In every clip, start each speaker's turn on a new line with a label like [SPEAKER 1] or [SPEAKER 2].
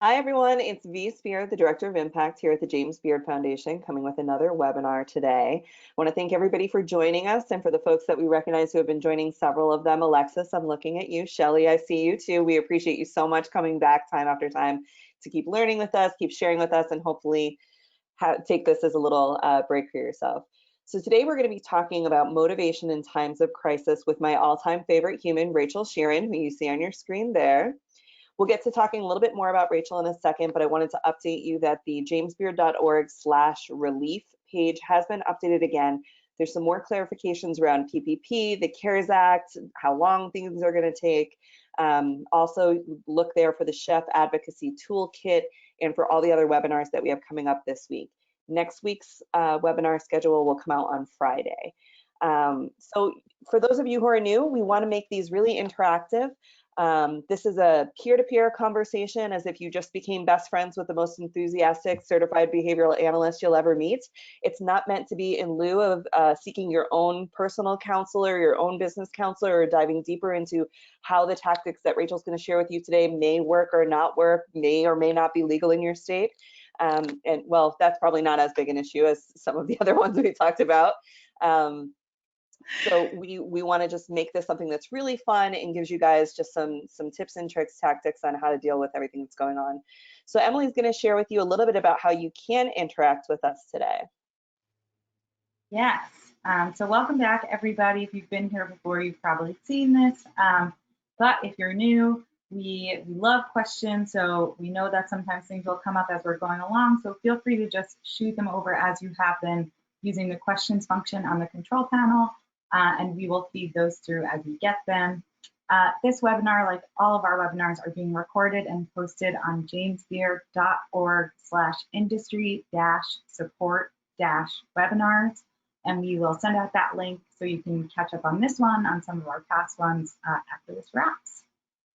[SPEAKER 1] Hi, everyone. It's V. Spear, the Director of Impact here at the James Beard Foundation, coming with another webinar today. I want to thank everybody for joining us, and for the folks that we recognize who have been joining, several of them. Alexis, I'm looking at you. Shelly, I see you too. We appreciate you so much coming back time after time to keep learning with us, keep sharing with us, and hopefully take this as a little break for yourself. So today we're going to be talking about motivation in times of crisis with my all-time favorite human, Rachel Sheeran, who you see on your screen there. We'll get to talking a little bit more about Rachel in a second, but I wanted to update you that the jamesbeard.org/relief page has been updated again. There's some more clarifications around PPP, the CARES Act, how long things are going to take. Also, look there for the Chef Advocacy Toolkit and for all the other webinars that we have coming up this week. Next week's webinar schedule will come out on Friday. So for those of you who are new, we want to make these really interactive. This is a peer-to-peer conversation, as if you just became best friends with the most enthusiastic certified behavioral analyst you'll ever meet. It's not meant to be in lieu of seeking your own personal counselor, your own business counselor, or diving deeper into how the tactics that Rachel's going to share with you today may work or not work, may or may not be legal in your state. And well, that's probably not as big an issue as some of the other ones we talked about. So we want to just make this something that's really fun and gives you guys just some tips and tricks, tactics on how to deal with everything that's going on. So Emily's going to share with you a little bit about how you can interact with us today.
[SPEAKER 2] Yes. So welcome back, everybody. If you've been here before, you've probably seen this. But if you're new, we love questions. So we know that sometimes things will come up as we're going along. So feel free to just shoot them over as you have been using the questions function on the control panel. And we will feed those through as we get them. This webinar, like all of our webinars, are being recorded and posted on jamesbeard.org/industry-support-webinars. And we will send out that link so you can catch up on this one, on some of our past ones after this wraps.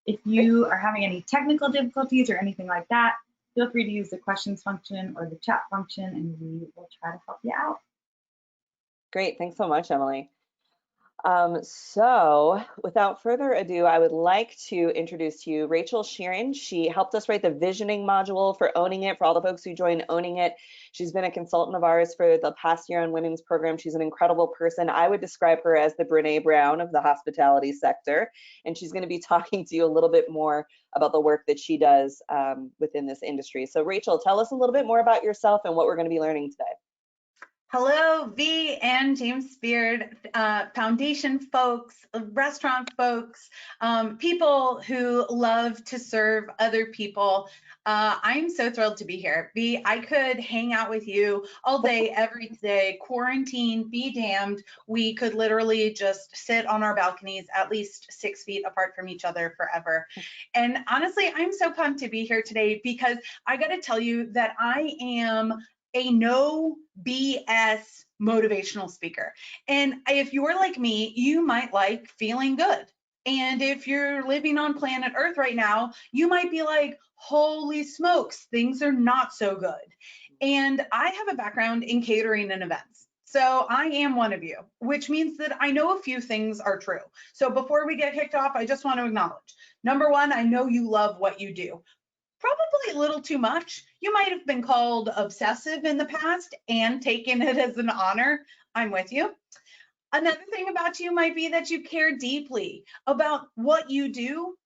[SPEAKER 2] If you are having any technical difficulties or anything like that, feel free to use the questions function or the chat function, and we will try to help you out.
[SPEAKER 1] Great, thanks so much, Emily. So without further ado, I would like to introduce to you Rachel Sheeran. She helped us write the visioning module for Owning It, for all the folks who joined Owning It. She's been a consultant of ours for the past year on women's program. She's an incredible person. I would describe her as the Brene Brown of the hospitality sector. And she's going to be talking to you a little bit more about the work that she does within this industry. So Rachel, tell us a little bit more about yourself and what we're going to be learning today.
[SPEAKER 3] Hello, V and James Beard, foundation folks, restaurant folks, people who love to serve other people. I'm so thrilled to be here. V, I could hang out with you all day, every day, quarantine, be damned. We could literally just sit on our balconies at least 6 feet apart from each other forever. And honestly, I'm so pumped to be here today because I got to tell you that I am a no BS motivational speaker. And if you're like me, you might like feeling good. And if you're living on planet Earth right now, you might be like, holy smokes, things are not so good. And I have a background in catering and events. So I am one of you, which means that I know a few things are true. So before we get kicked off, I just want to acknowledge, number one, I know you love what you do. Probably a little too much. You might have been called obsessive in the past and taken it as an honor. I'm with you. Another thing about you might be that you care deeply about what you do,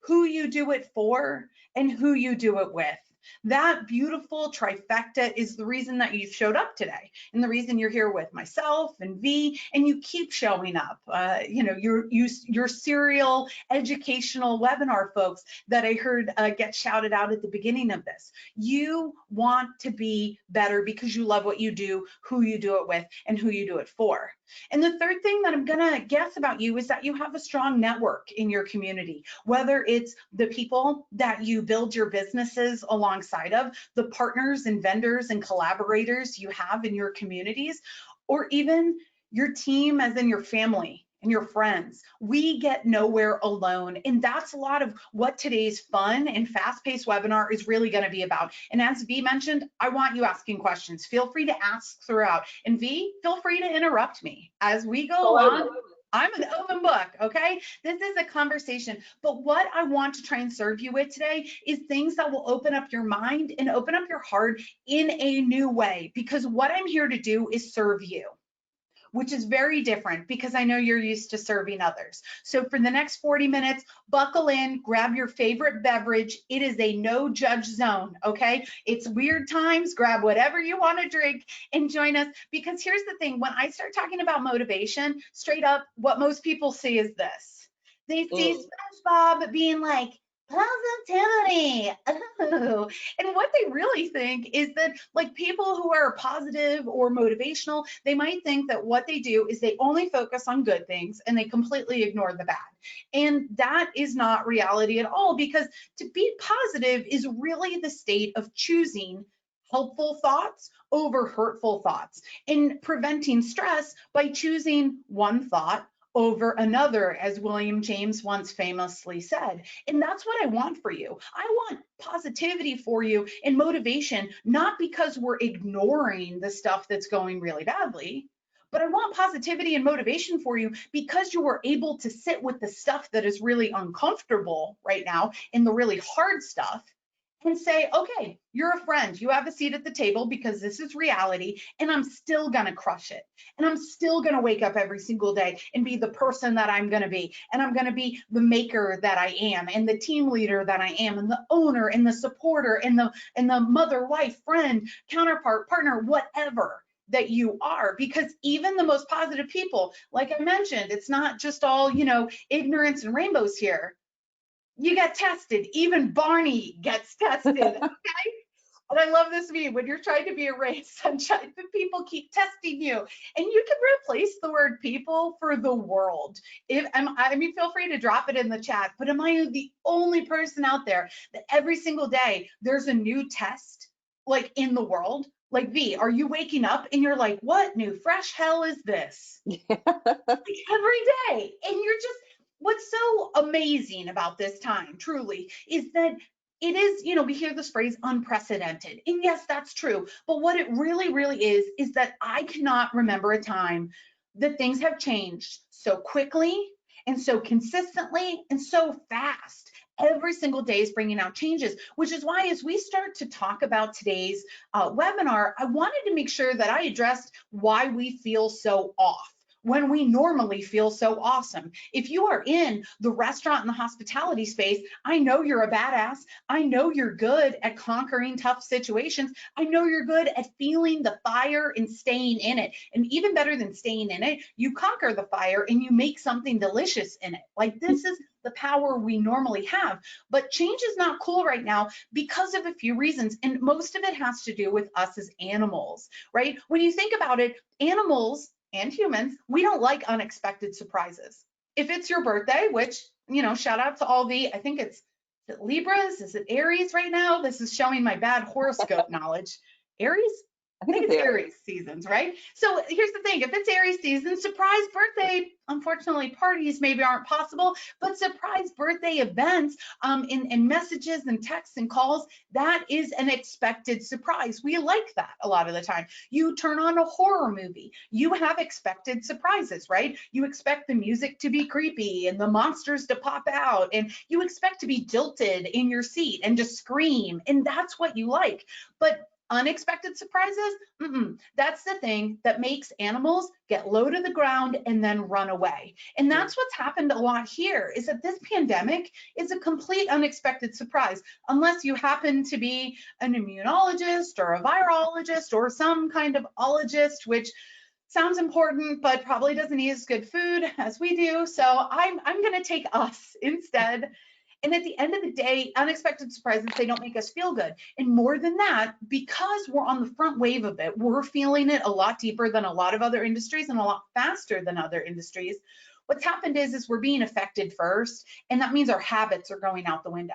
[SPEAKER 3] who you do it for, and who you do it with. That beautiful trifecta is the reason that you showed up today, and the reason you're here with myself and V, and you keep showing up. Your serial educational webinar folks that I heard get shouted out at the beginning of this. You want to be better because you love what you do, who you do it with, and who you do it for. And the third thing that I'm gonna guess about you is that you have a strong network in your community, whether it's the people that you build your businesses alongside of, the partners and vendors and collaborators you have in your communities, or even your team as in your family and your friends. We get nowhere alone. And that's a lot of what today's fun and fast-paced webinar is really going to be about. And as V mentioned, I want you asking questions. Feel free to ask throughout. And V, feel free to interrupt me as we go along. I'm an open book, okay? This is a conversation. But what I want to try and serve you with today is things that will open up your mind and open up your heart in a new way, because what I'm here to do is serve you, which is very different because I know you're used to serving others. So for the next 40 minutes, buckle in, grab your favorite beverage. It is a no judge zone, okay? It's weird times, grab whatever you want to drink and join us, because here's the thing, when I start talking about motivation, straight up, what most people see is this. They see SpongeBob being like, positivity. Oh. And what they really think is that, like, people who are positive or motivational, they might think that what they do is they only focus on good things and they completely ignore the bad. And that is not reality at all, because to be positive is really the state of choosing helpful thoughts over hurtful thoughts, and preventing stress by choosing one thought over another, as William James once famously said. And that's what I want for you. I want positivity for you and motivation, not because we're ignoring the stuff that's going really badly, but I want positivity and motivation for you because you were able to sit with the stuff that is really uncomfortable right now and the really hard stuff, and say, okay, you're a friend, you have a seat at the table because this is reality, and I'm still gonna crush it. And I'm still gonna wake up every single day and be the person that I'm gonna be. And I'm gonna be the maker that I am, and the team leader that I am, and the owner, and the supporter, and the mother, wife, friend, counterpart, partner, whatever that you are. Because even the most positive people, like I mentioned, it's not just all, ignorance and rainbows here. You get tested. Even Barney gets tested, okay? And I love this meme. When you're trying to be a ray of sunshine, the people keep testing you. And you can replace the word people for the world. Feel free to drop it in the chat, but am I the only person out there that every single day there's a new test, like, in the world? Like, V, are you waking up and you're like, what new fresh hell is this? Like, every day. And you're just, what's so amazing about this time, truly, is that it is, we hear this phrase unprecedented. And yes, that's true. But what it really, really is that I cannot remember a time that things have changed so quickly and so consistently and so fast. Every single day is bringing out changes, which is why, as we start to talk about today's webinar, I wanted to make sure that I addressed why we feel so off when we normally feel so awesome. If you are in the restaurant and the hospitality space, I know you're a badass. I know you're good at conquering tough situations. I know you're good at feeling the fire and staying in it. And even better than staying in it, you conquer the fire and you make something delicious in it. Like, this is the power we normally have. But change is not cool right now because of a few reasons. And most of it has to do with us as animals, right? When you think about it, animals and humans, we don't like unexpected surprises. If it's your birthday, which, shout out to all I think it's, is it Libras? Is it Aries right now? This is showing my bad horoscope knowledge. Aries? I think it's Aries seasons, right? So here's the thing, if it's Aries season, surprise birthday, unfortunately parties maybe aren't possible, but surprise birthday events in messages and texts and calls, that is an expected surprise. We like that a lot of the time. You turn on a horror movie, you have expected surprises, right? You expect the music to be creepy and the monsters to pop out, and you expect to be jilted in your seat and just scream, and that's what you like. But unexpected surprises, that's the thing that makes animals get low to the ground and then run away. And that's what's happened a lot here, is that this pandemic is a complete unexpected surprise, unless you happen to be an immunologist or a virologist or some kind of ologist, which sounds important, but probably doesn't eat as good food as we do. So I'm going to take us instead. And at the end of the day, unexpected surprises, they don't make us feel good. And more than that, because we're on the front wave of it, we're feeling it a lot deeper than a lot of other industries and a lot faster than other industries. What's happened is we're being affected first, and that means our habits are going out the window.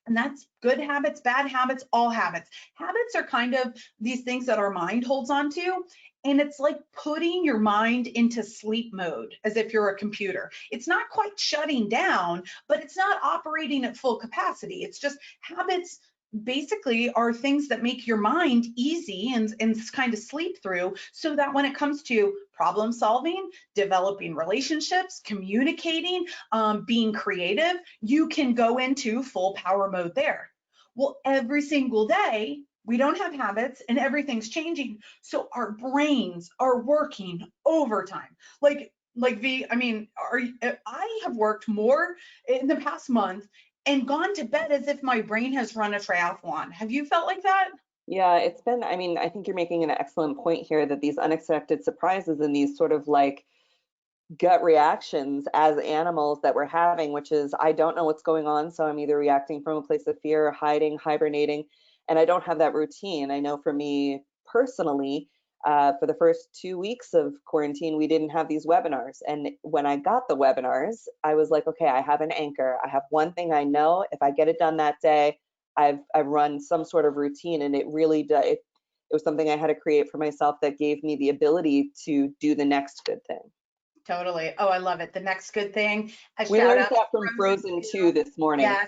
[SPEAKER 3] And that's good habits, bad habits, all habits. Habits are kind of these things that our mind holds on to. And it's like putting your mind into sleep mode as if you're a computer. It's not quite shutting down, but it's not operating at full capacity. It's just habits basically are things that make your mind easy and kind of sleep through, so that when it comes to problem solving, developing relationships, communicating, being creative, you can go into full power mode there. Well, every single day, we don't have habits and everything's changing. So our brains are working overtime. Like V, I mean, I have worked more in the past month and gone to bed as if my brain has run a triathlon. Have you felt like that?
[SPEAKER 1] Yeah, it's been, I mean, I think you're making an excellent point here that these unexpected surprises and these sort of like gut reactions as animals that we're having, which is I don't know what's going on, so I'm either reacting from a place of fear, hiding, hibernating, and I don't have that routine. I know for me personally, for the first 2 weeks of quarantine, we didn't have these webinars. And when I got the webinars, I was like, okay, I have an anchor. I have one thing I know. If I get it done that day, I've run some sort of routine, and it really does. It was something I had to create for myself that gave me the ability to do the next good thing.
[SPEAKER 3] Totally. Oh, I love it. The next good thing. A
[SPEAKER 1] We
[SPEAKER 3] shout
[SPEAKER 1] learned
[SPEAKER 3] out
[SPEAKER 1] that
[SPEAKER 3] to
[SPEAKER 1] from
[SPEAKER 3] Frozen
[SPEAKER 1] Frozen 2 this morning.
[SPEAKER 3] Yes.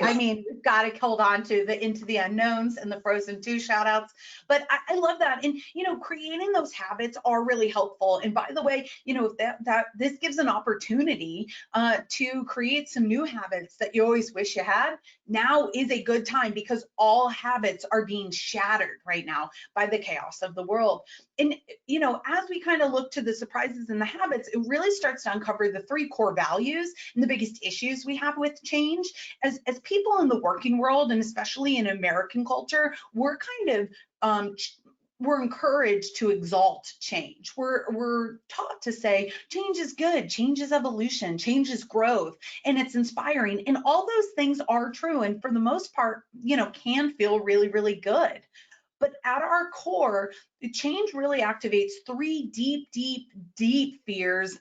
[SPEAKER 3] I mean, we've got to hold on to the Into the Unknowns and the Frozen 2 shout outs. But I love that. And, creating those habits are really helpful. And by the way, that this gives an opportunity to create some new habits that you always wish you had. Now is a good time, because all habits are being shattered right now by the chaos of the world. And, as we kind of look to the surprises and the habits, it really starts to uncover the 3 core values and the biggest issues we have with change. As people in the working world, and especially in American culture, we're kind of we're encouraged to exalt change. We're taught to say change is good, change is evolution, change is growth, and it's inspiring. And all those things are true, and for the most part, can feel really, really good. But at our core, change really activates 3 deep, deep, deep fears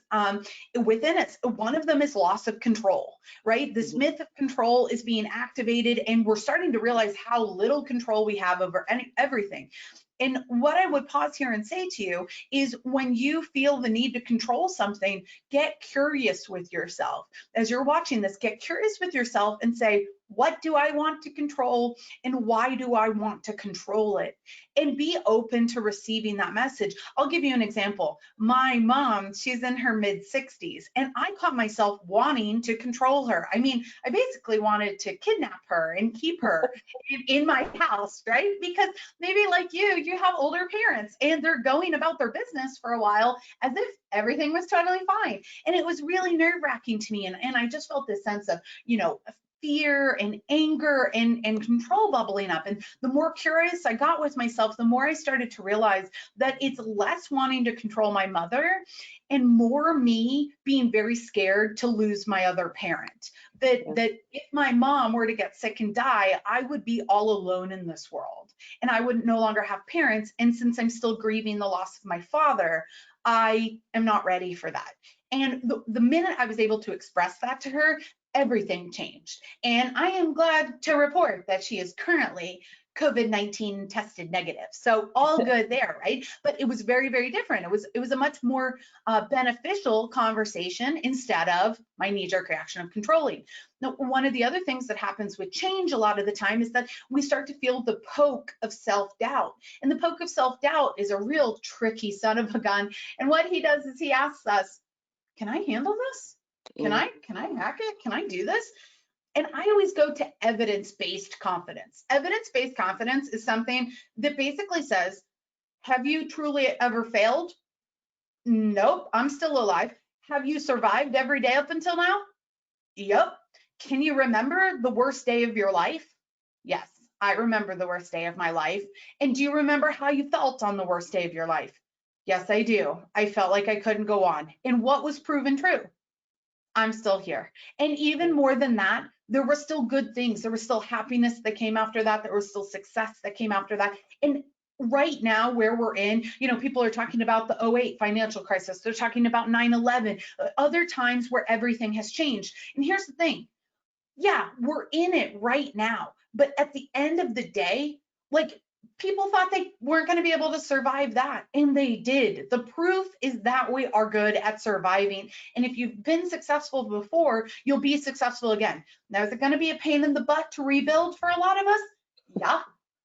[SPEAKER 3] within us. One of them is loss of control, right? This myth of control is being activated, and we're starting to realize how little control we have over everything. And what I would pause here and say to you is, when you feel the need to control something, get curious with yourself. As you're watching this, get curious with yourself and say, what do I want to control, and why do I want to control it? And be open to receiving that message. I'll give you an example. My mom, she's in her mid 60s, and I caught myself wanting to control her. I mean, I basically wanted to kidnap her and keep her in my house, right? Because maybe like you have older parents and they're going about their business for a while as if everything was totally fine. And it was really nerve-wracking to me. And I just felt this sense of, fear and anger and control bubbling up. And the more curious I got with myself, the more I started to realize that it's less wanting to control my mother and more me being very scared to lose my other parent. That if my mom were to get sick and die, I would be all alone in this world, and I would no longer have parents. And since I'm still grieving the loss of my father, I am not ready for that. And the minute I was able to express that to her, everything changed. And I am glad to report that she is currently COVID-19 tested negative. So all good there, right? But it was very, very different. It was a much more beneficial conversation instead of my knee-jerk reaction of controlling. Now, one of the other things that happens with change a lot of the time is that we start to feel the poke of self-doubt. And the poke of self-doubt is a real tricky son of a gun. And what he does is he asks us, can I handle this? Can I hack it? Can I do this? And I always go to evidence-based confidence. Evidence-based confidence is something that basically says, have you truly ever failed? Nope, I'm still alive. Have you survived every day up until now? Yep. Can you remember the worst day of your life? Yes, I remember the worst day of my life. And do you remember how you felt on the worst day of your life? Yes, I do. I felt like I couldn't go on. And what was proven true? I'm still here. And even more than that, there were still good things. There was still happiness that came after that. There was still success that came after that. And right now where we're in, people are talking about the 2008 financial crisis. They're talking about 9/11, other times where everything has changed. And here's the thing. Yeah, we're in it right now. But at the end of the day, people thought they weren't going to be able to survive that, and they did. The proof is that we are good at surviving. And if you've been successful before, you'll be successful again. Now, is it going to be a pain in the butt to rebuild for a lot of us? Yeah,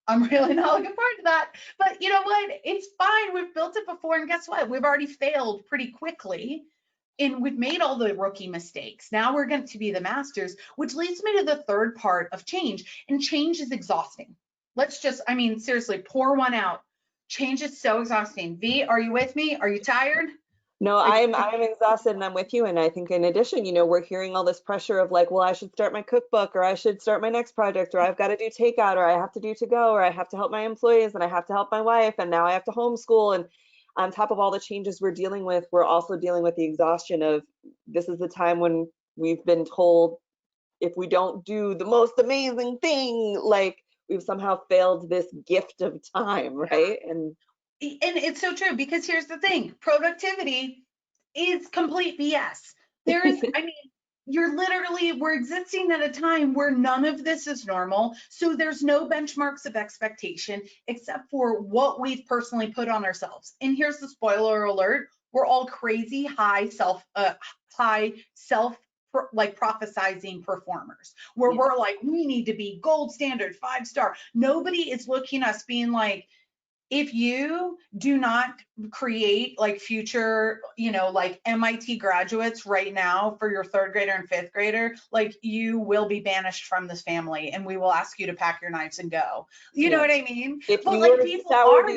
[SPEAKER 3] I'm really not looking forward to that. But you know what? It's fine. We've built it before, and guess what? We've already failed pretty quickly. And we've made all the rookie mistakes. Now we're going to be the masters, which leads me to the third part of change. And change is exhausting. Let's just, I mean, seriously, pour one out. Change is so exhausting. V, are you with me? Are you tired?
[SPEAKER 1] No,
[SPEAKER 3] Are you,
[SPEAKER 1] I'm exhausted and I'm with you. And I think in addition, we're hearing all this pressure of like, well, I should start my cookbook, or I should start my next project, or I've got to do takeout, or I have to do to go, or I have to help my employees, and I have to help my wife, and now I have to homeschool. And on top of all the changes we're dealing with, we're also dealing with the exhaustion of this is the time when we've been told if we don't do the most amazing thing, like we've somehow failed this gift of time, right? And
[SPEAKER 3] it's so true, because here's the thing, productivity is complete BS. There is, I mean, we're existing at a time where none of this is normal. So there's no benchmarks of expectation except for what we've personally put on ourselves. And here's the spoiler alert, we're all crazy high self like prophesizing performers, where we're like, we need to be gold standard, 5-star. Nobody is looking at us being like, if you do not create like future, like MIT graduates right now for your 3rd grader and 5th grader, like you will be banished from this family, and we will ask you to pack your knives and go. You know what I mean?
[SPEAKER 1] If
[SPEAKER 3] But
[SPEAKER 1] you
[SPEAKER 3] like
[SPEAKER 1] were
[SPEAKER 3] people are,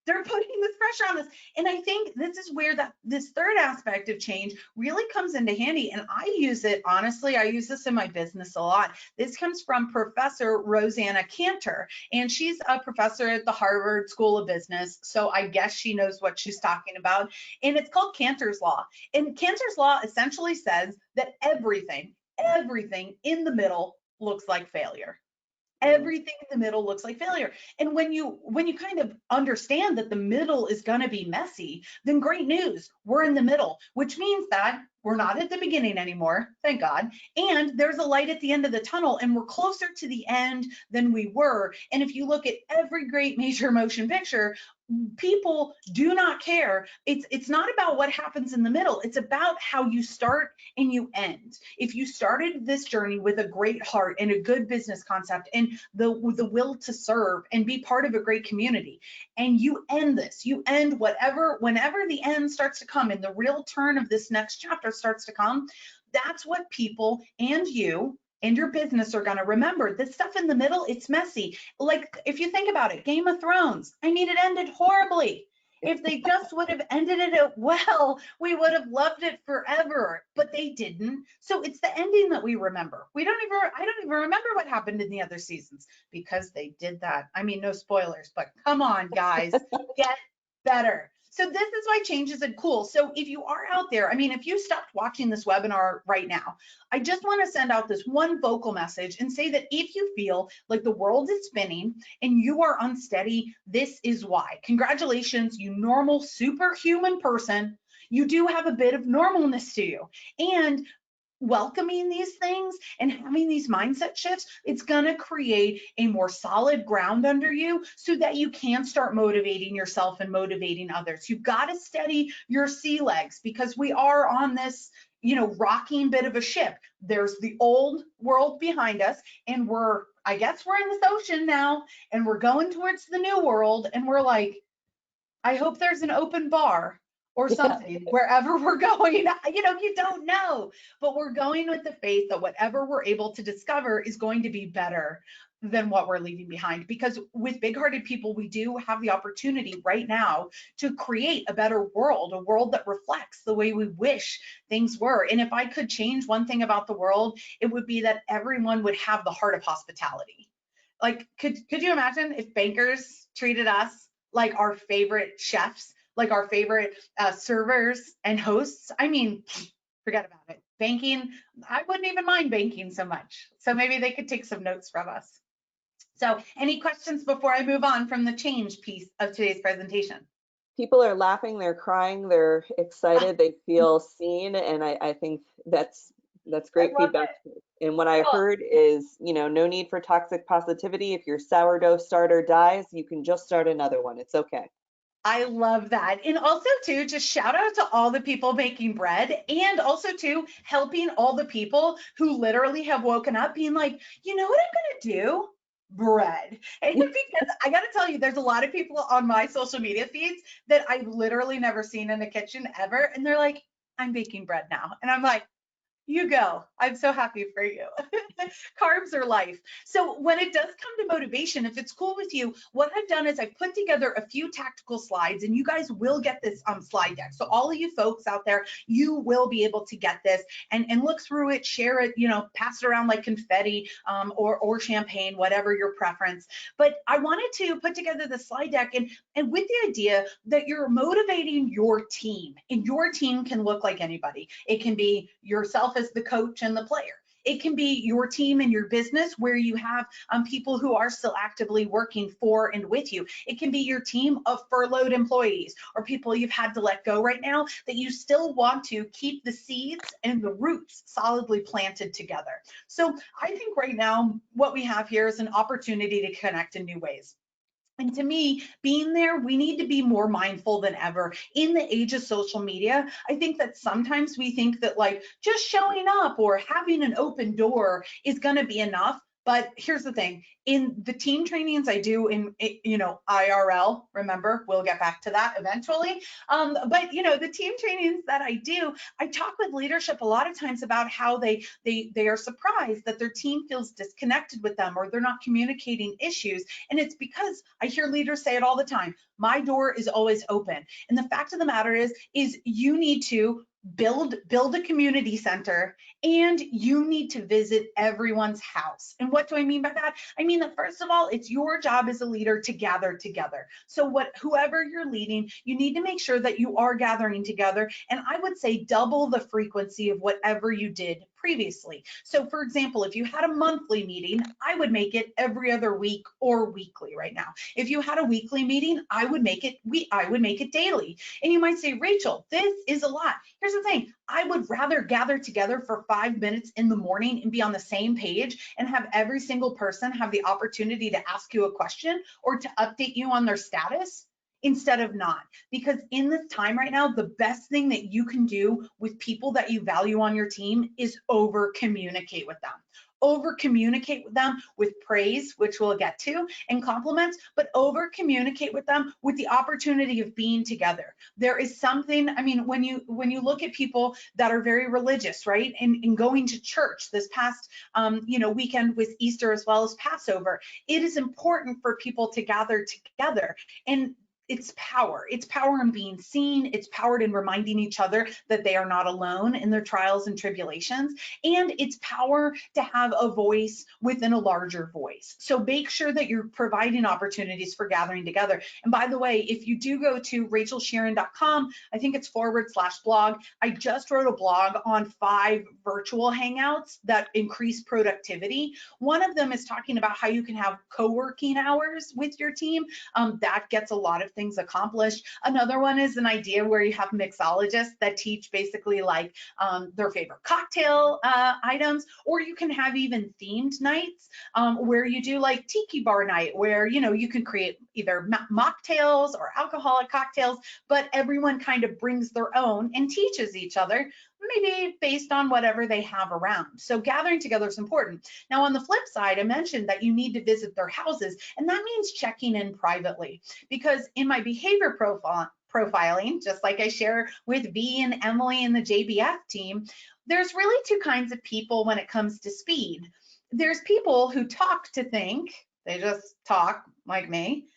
[SPEAKER 3] they're putting this pressure on us. And I think this is where this third aspect of change really comes into handy. And I use it, honestly, I use this in my business a lot. This comes from Professor Rosanna Cantor, and she's a professor at the Harvard School of Business. So I guess she knows what she's talking about. And it's called Cantor's Law. And Cantor's Law essentially says that everything in the middle looks like failure. Everything in the middle looks like failure. And when you kind of understand that the middle is going to be messy, then great news, we're in the middle, which means that we're not at the beginning anymore, thank God. And there's a light at the end of the tunnel, and we're closer to the end than we were. And if you look at every great major motion picture, people do not care. It's not about what happens in the middle. It's about how you start and you end. If you started this journey with a great heart and a good business concept and the will to serve and be part of a great community, and you end this, you end whenever the end starts to come and the real turn of this next chapter starts to come, that's what people and you and your business are going to remember. This stuff in the middle, it's messy. Like if you think about it, Game of Thrones, I mean, it ended horribly. If they just would have ended it well, we would have loved it forever, but they didn't. So it's the ending that we remember. I don't even remember what happened in the other seasons because they did that. I mean, no spoilers, but come on, guys, get better. So this is why change isn't cool. So if you are out there, I mean, if you stopped watching this webinar right now, I just want to send out this one vocal message and say that if you feel like the world is spinning and you are unsteady, this is why. Congratulations, you normal superhuman person. You do have a bit of normalness to you. And welcoming these things and having these mindset shifts, it's going to create a more solid ground under you so that you can start motivating yourself and motivating others. You've got to steady your sea legs because we are on this, rocking bit of a ship. There's the old world behind us, and I guess we're in this ocean now, and we're going towards the new world, and we're like, I hope there's an open bar or something wherever we're going. You don't know, but we're going with the faith that whatever we're able to discover is going to be better than what we're leaving behind. Because with big-hearted people, we do have the opportunity right now to create a better world, a world that reflects the way we wish things were. And if I could change one thing about the world, it would be that everyone would have the heart of hospitality. Like, could you imagine if bankers treated us like our favorite chefs, like our favorite servers and hosts? I mean, forget about it. Banking, I wouldn't even mind banking so much. So maybe they could take some notes from us. So any questions before I move on from the change piece of today's presentation?
[SPEAKER 1] People are laughing, they're crying, they're excited, they feel seen, and I think that's great feedback. And what I heard is, no need for toxic positivity. If your sourdough starter dies, you can just start another one. It's okay.
[SPEAKER 3] I love that. And also too, just shout out to all the people making bread, and also too, helping all the people who literally have woken up being like, you know what I'm going to do? bread. And because I got to tell you, there's a lot of people on my social media feeds that I've literally never seen in the kitchen ever. And they're like, I'm baking bread now. And I'm like, you go. I'm so happy for you. Carbs are life. So when it does come to motivation, if it's cool with you, what I've done is I've put together a few tactical slides, and you guys will get this slide deck. So all of you folks out there, you will be able to get this and look through it, share it, pass it around like confetti, or champagne, whatever your preference. But I wanted to put together the slide deck and with the idea that you're motivating your team, and your team can look like anybody. It can be yourself as the coach and the player. It can be your team and your business where you have people who are still actively working for and with you. It can be your team of furloughed employees or people you've had to let go right now that you still want to keep the seeds and the roots solidly planted together. So I think right now what we have here is an opportunity to connect in new ways. And to me, being there, we need to be more mindful than ever. In the age of social media, I think that sometimes we think that like just showing up or having an open door is going to be enough. But here's the thing, in the team trainings I do in, IRL, remember, we'll get back to that eventually. But the team trainings that I do, I talk with leadership a lot of times about how they are surprised that their team feels disconnected with them or they're not communicating issues. And it's because I hear leaders say it all the time, my door is always open. And the fact of the matter is you need to build a community center, and you need to visit everyone's house. And what do I mean by that? I mean that first of all, it's your job as a leader to gather together. So whoever you're leading, you need to make sure that you are gathering together. And I would say double the frequency of whatever you did previously. So for example, if you had a monthly meeting, I would make it every other week or weekly right now. If you had a weekly meeting, I would make it daily. And you might say, Rachel, this is a lot. Here's the thing, I would rather gather together for 5 minutes in the morning and be on the same page and have every single person have the opportunity to ask you a question or to update you on their status instead of not. Because in this time right now, the best thing that you can do with people that you value on your team is over communicate with them. Over communicate with them with praise, which we'll get to, and compliments, but over communicate with them with the opportunity of being together. There is something, I mean, when you look at people that are very religious, right, and going to church this past weekend with Easter as well as Passover, it is important for people to gather together. And it's power in being seen, it's power in reminding each other that they are not alone in their trials and tribulations, and it's power to have a voice within a larger voice. So make sure that you're providing opportunities for gathering together. And by the way, if you do go to rachelsheerin.com, I think it's /blog, I just wrote a blog on 5 virtual hangouts that increase productivity. One of them is talking about how you can have co-working hours with your team. That gets a lot of things accomplished. Another one is an idea where you have mixologists that teach basically like their favorite cocktail items, or you can have even themed nights where you do like tiki bar night, where you can create either mocktails or alcoholic cocktails, but everyone kind of brings their own and teaches each other, maybe based on whatever they have around. So gathering together is important. Now, on the flip side, I mentioned that you need to visit their houses, and that means checking in privately, because in my behavior profiling, just like I share with V and Emily and the JBF team, there's really 2 kinds of people when it comes to speed. There's people who talk to think, they just talk like me.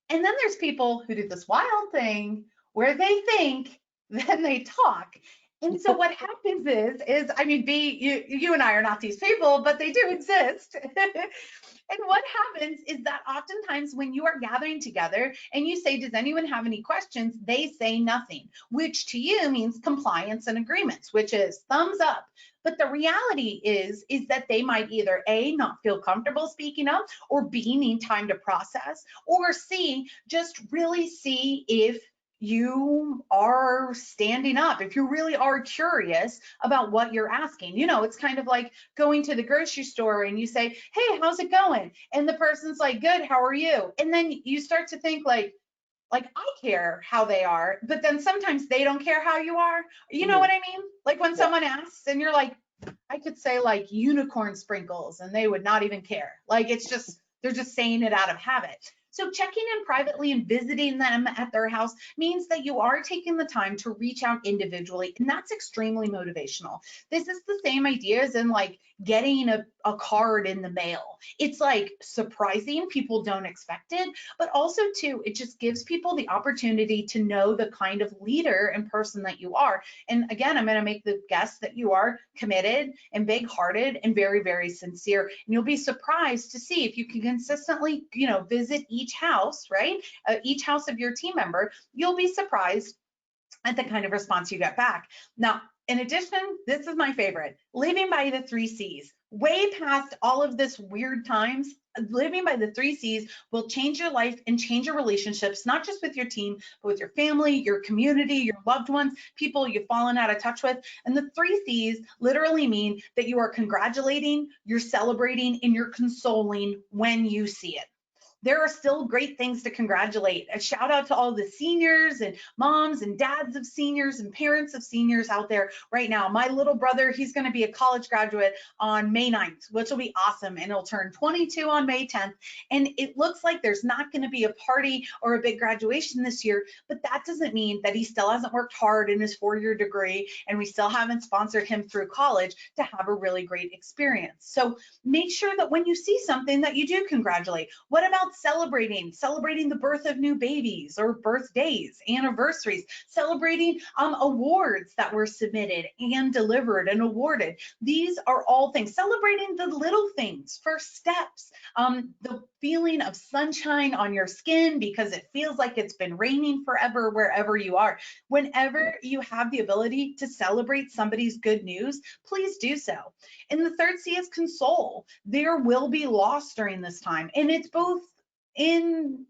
[SPEAKER 3] And then there's people who do this wild thing where they think, then they talk. And so what happens is, I mean, V, you and I are not these people, but they do exist. And what happens is that oftentimes when you are gathering together and you say, does anyone have any questions? They say nothing, which to you means compliance and agreements, which is thumbs up. But the reality is that they might either A, not feel comfortable speaking up, or B, need time to process, or C, just really see if you are standing up, if you really are curious about what you're asking. It's kind of like going to the grocery store and you say, hey, how's it going? And the person's like, good, how are you? And then you start to think like I care how they are, but then sometimes they don't care how you are. You know what I mean? Like when someone asks and you're like, I could say like unicorn sprinkles and they would not even care. Like it's just They're just saying it out of habit. So checking in privately and visiting them at their house means that you are taking the time to reach out individually, and that's extremely motivational. This is the same idea as in like getting a card in the mail. It's like surprising, people don't expect it, but also too, it just gives people the opportunity to know the kind of leader and person that you are. And again, I'm going to make the guess that you are committed and big-hearted and very, very sincere. And you'll be surprised to see if you can consistently, visit each house, right? Each house of your team member, you'll be surprised at the kind of response you get back. Now, in addition, this is my favorite, living by the 3 C's. Way past all of this weird times, living by the 3 C's will change your life and change your relationships, not just with your team, but with your family, your community, your loved ones, people you've fallen out of touch with. And the 3 C's literally mean that you are congratulating, you're celebrating, and you're consoling when you see it. There are still great things to congratulate. A shout out to all the seniors and moms and dads of seniors and parents of seniors out there right now. My little brother, he's going to be a college graduate on May 9th, which will be awesome. And he'll turn 22 on May 10th. And it looks like there's not going to be a party or a big graduation this year, but that doesn't mean that he still hasn't worked hard in his 4-year degree and we still haven't sponsored him through college to have a really great experience. So make sure that when you see something that you do congratulate. What about celebrating the birth of new babies or birthdays, anniversaries, celebrating awards that were submitted and delivered and awarded. These are all things, celebrating the little things, first steps, the feeling of sunshine on your skin because it feels like it's been raining forever wherever you are. Whenever you have the ability to celebrate somebody's good news, please do so. And the third C is console. There will be loss during this time, and it's both in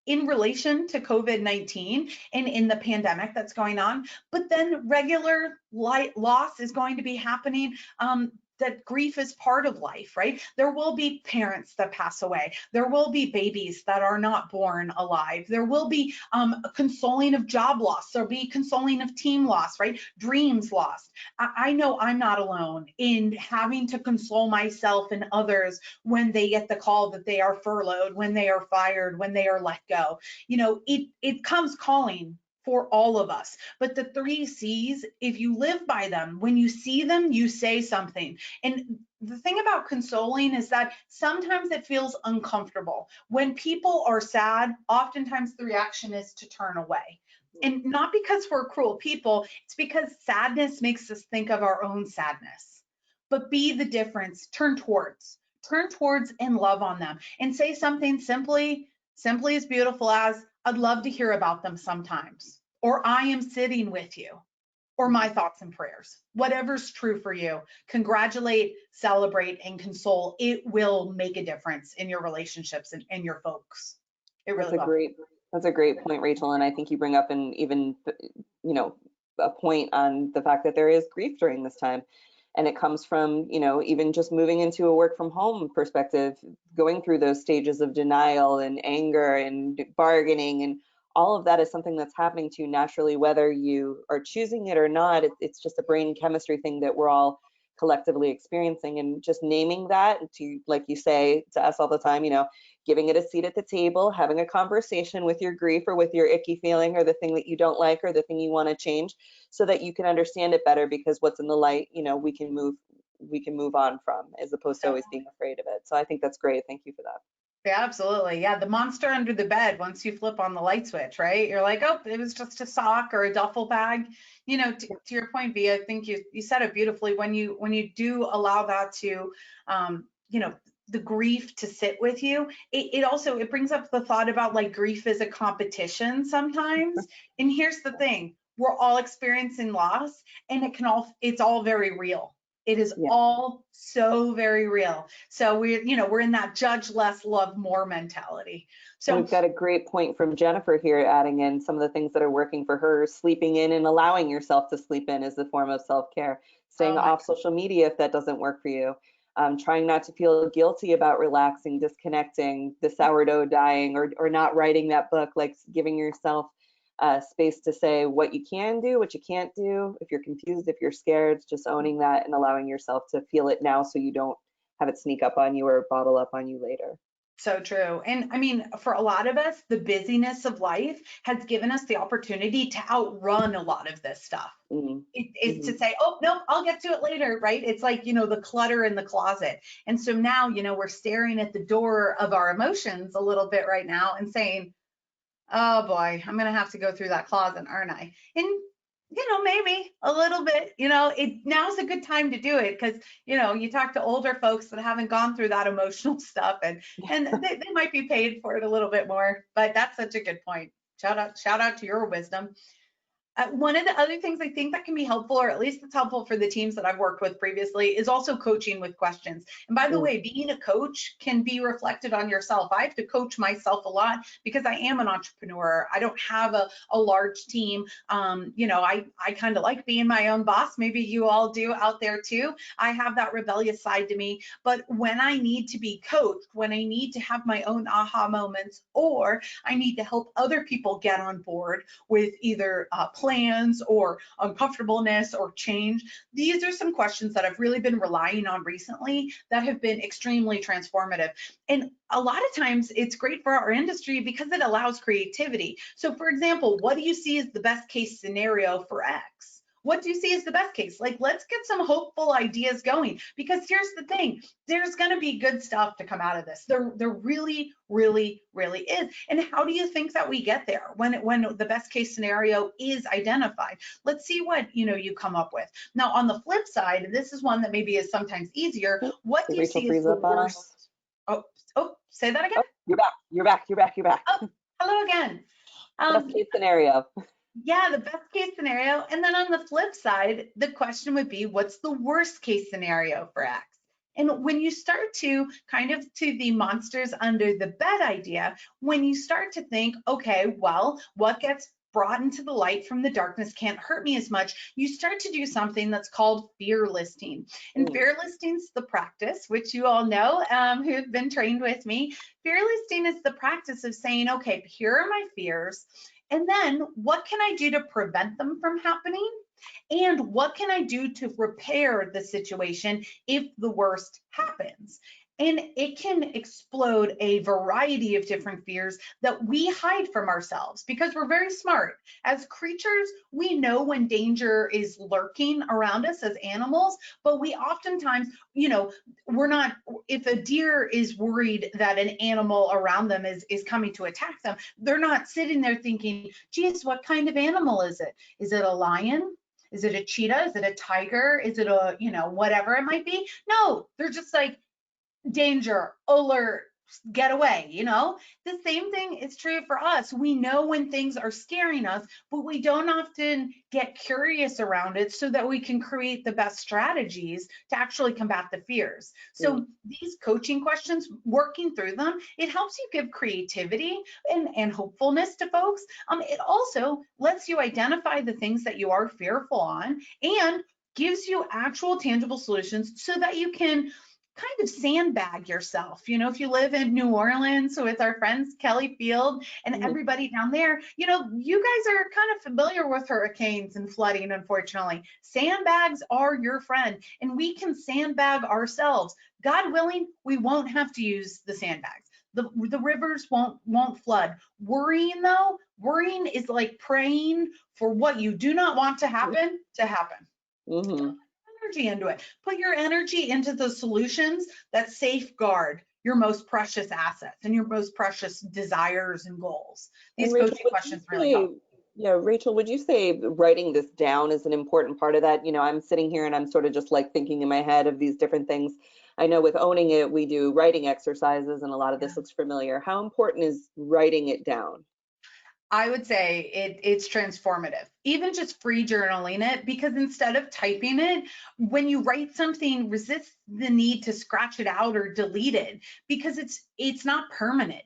[SPEAKER 3] relation to COVID-19 and in the pandemic that's going on, but then regular loss is going to be happening. That grief is part of life, right? There will be parents that pass away. There will be babies that are not born alive. There will be consoling of job loss. There'll be consoling of team loss, right? Dreams lost. I know I'm not alone in having to console myself and others when they get the call that they are furloughed, when they are fired, when they are let go. It comes calling for all of us. But the 3 C's, if you live by them, when you see them, you say something. And the thing about consoling is that sometimes it feels uncomfortable. When people are sad, oftentimes the reaction is to turn away. And not because we're cruel people, it's because sadness makes us think of our own sadness. But be the difference, turn towards and love on them and say something simply as beautiful as, I'd love to hear about them sometimes, or I am sitting with you, or my thoughts and prayers. Whatever's true for you, congratulate, celebrate, and console. It will make a difference in your relationships and your folks. It really will.
[SPEAKER 1] That's a great point, Rachel. And I think you bring up a point on the fact that there is grief during this time. And it comes from, even just moving into a work from home perspective, going through those stages of denial and anger and bargaining, and all of that is something that's happening to you naturally, whether you are choosing it or not. It's just a brain chemistry thing that we're all collectively experiencing, and just naming that to, like you say to us all the time, giving it a seat at the table, having a conversation with your grief or with your icky feeling or the thing that you don't like or the thing you want to change, so that you can understand it better, because what's in the light, we can move on from, as opposed to always being afraid of it. So I think that's great. Thank you for that.
[SPEAKER 3] Yeah, absolutely. Yeah, the monster under the bed, once you flip on the light switch, right? You're like, oh, it was just a sock or a duffel bag. To your point, V, I think you said it beautifully. When you do allow that to, the grief to sit with you, it brings up the thought about like grief is a competition sometimes. And here's the thing, we're all experiencing loss, and it's all very real. It is all so very real. So we're in that judge less, love more mentality. So
[SPEAKER 1] we've got a great point from Jennifer here, adding in some of the things that are working for her. Sleeping in and allowing yourself to sleep in is a form of self-care. Staying off social media if that doesn't work for you. Trying not to feel guilty about relaxing, disconnecting, the sourdough dying, or not writing that book, like giving yourself space to say what you can do, what you can't do. If you're confused, if you're scared, just owning that and allowing yourself to feel it now, so you don't have it sneak up on you or bottle up on you later.
[SPEAKER 3] So true. And I mean, for a lot of us, the busyness of life has given us the opportunity to outrun a lot of this stuff.
[SPEAKER 1] Mm.
[SPEAKER 3] It's
[SPEAKER 1] Mhm.
[SPEAKER 3] to say, oh, no, I'll get to it later, right? It's like, the clutter in the closet. And so now, we're staring at the door of our emotions a little bit right now and saying, oh boy, I'm going to have to go through that closet, aren't I? And, maybe a little bit, now's a good time to do it because, you talk to older folks that haven't gone through that emotional stuff and they might be paid for it a little bit more, but that's such a good point. Shout out to your wisdom. One of the other things I think that can be helpful, or at least it's helpful for the teams that I've worked with previously, is also coaching with questions. And by the
[SPEAKER 1] Mm.
[SPEAKER 3] way, being a coach can be reflected on yourself. I have to coach myself a lot because I am an entrepreneur. I don't have a large team. I kind of like being my own boss. Maybe you all do out there too. I have that rebellious side to me. But when I need to be coached, when I need to have my own aha moments, or I need to help other people get on board with either plans or uncomfortableness or change. These are some questions that I've really been relying on recently that have been extremely transformative. And a lot of times it's great for our industry because it allows creativity. So for example, what do you see as the best case scenario for X? What do you see as the best case? Like, let's get some hopeful ideas going, because here's the thing, there's going to be good stuff to come out of this. There really, really, really is. And how do you think that we get there when the best case scenario is identified? Let's see what you come up with. Now, on the flip side, and this is one that maybe is sometimes easier, what
[SPEAKER 1] Did
[SPEAKER 3] do you
[SPEAKER 1] Rachel
[SPEAKER 3] see as
[SPEAKER 1] freeze
[SPEAKER 3] the
[SPEAKER 1] up on
[SPEAKER 3] worst?
[SPEAKER 1] us?
[SPEAKER 3] Say that again.
[SPEAKER 1] Oh, you're back. You're back. You're back. You're back.
[SPEAKER 3] Oh, hello again.
[SPEAKER 1] Best case scenario.
[SPEAKER 3] Yeah, the best case scenario. And then on the flip side, the question would be, what's the worst case scenario for X? And when you start to kind of to the monsters under the bed idea, when you start to think, okay, well, what gets brought into the light from the darkness can't hurt me as much, you start to do something that's called fear listing. And
[SPEAKER 1] Mm.
[SPEAKER 3] fear listing's the practice, which you all know who have been trained with me. Fear listing is the practice of saying, okay, here are my fears. And then what can I do to prevent them from happening? And what can I do to repair the situation if the worst happens? And it can explode a variety of different fears that we hide from ourselves because we're very smart. As creatures, we know when danger is lurking around us as animals, but we oftentimes, we're not, if a deer is worried that an animal around them is coming to attack them, they're not sitting there thinking, geez, what kind of animal is it? Is it a lion? Is it a cheetah? Is it a tiger? Is it a, whatever it might be? No, they're just like, danger, alert, get away. The same thing is true for us. We know when things are scaring us, but we don't often get curious around it so that we can create the best strategies to actually combat the fears. So these coaching questions, working through them, it helps you give creativity and hopefulness to folks. It also lets you identify the things that you are fearful on and gives you actual tangible solutions so that you can kind of sandbag yourself. If you live in New Orleans with our friends Kelly Field and everybody down there, you guys are kind of familiar with hurricanes and flooding, unfortunately. Sandbags are your friend, and we can sandbag ourselves. God willing, we won't have to use the sandbags. The rivers won't flood. Worrying is like praying for what you do not want to happen to happen.
[SPEAKER 1] Mm-hmm.
[SPEAKER 3] Energy into it. Put your energy into the solutions that safeguard your most precious assets and your most precious desires and goals. These
[SPEAKER 1] And Rachel,
[SPEAKER 3] coaching questions really help.
[SPEAKER 1] Rachel, would you say writing this down is an important part of that? I'm sitting here and I'm sort of just like thinking in my head of these different things. I know with owning it, we do writing exercises and a lot of this looks familiar. How important is writing it down?
[SPEAKER 3] I would say it's transformative, even just free journaling it, because instead of typing it, when you write something, resist the need to scratch it out or delete it because it's not permanent.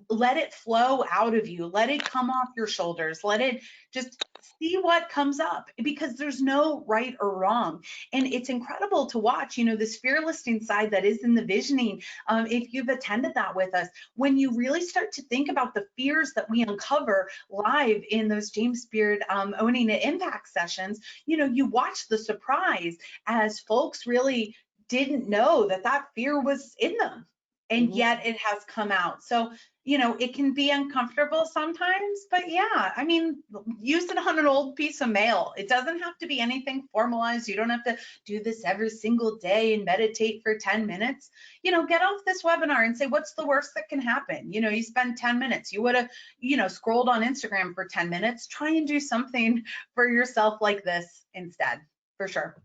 [SPEAKER 3] Let it flow out of you. Let it come off your shoulders. Let it just see what comes up because there's no right or wrong. And it's incredible to watch, this fear listing side that is in the visioning. If you've attended that with us, when you really start to think about the fears that we uncover live in those James Beard Owning It Impact sessions, you watch the surprise as folks really didn't know that fear was in them. and yet it has come out. So, you know, it can be uncomfortable sometimes, but yeah, I mean, use it on an old piece of mail. It doesn't have to be anything formalized. You don't have to do this every single day and meditate for 10 minutes. You know, get off this webinar and say, what's the worst that can happen? You know, you spend 10 minutes. You would have, you know, scrolled on Instagram for 10 minutes. Try and do something for yourself like this instead, for sure.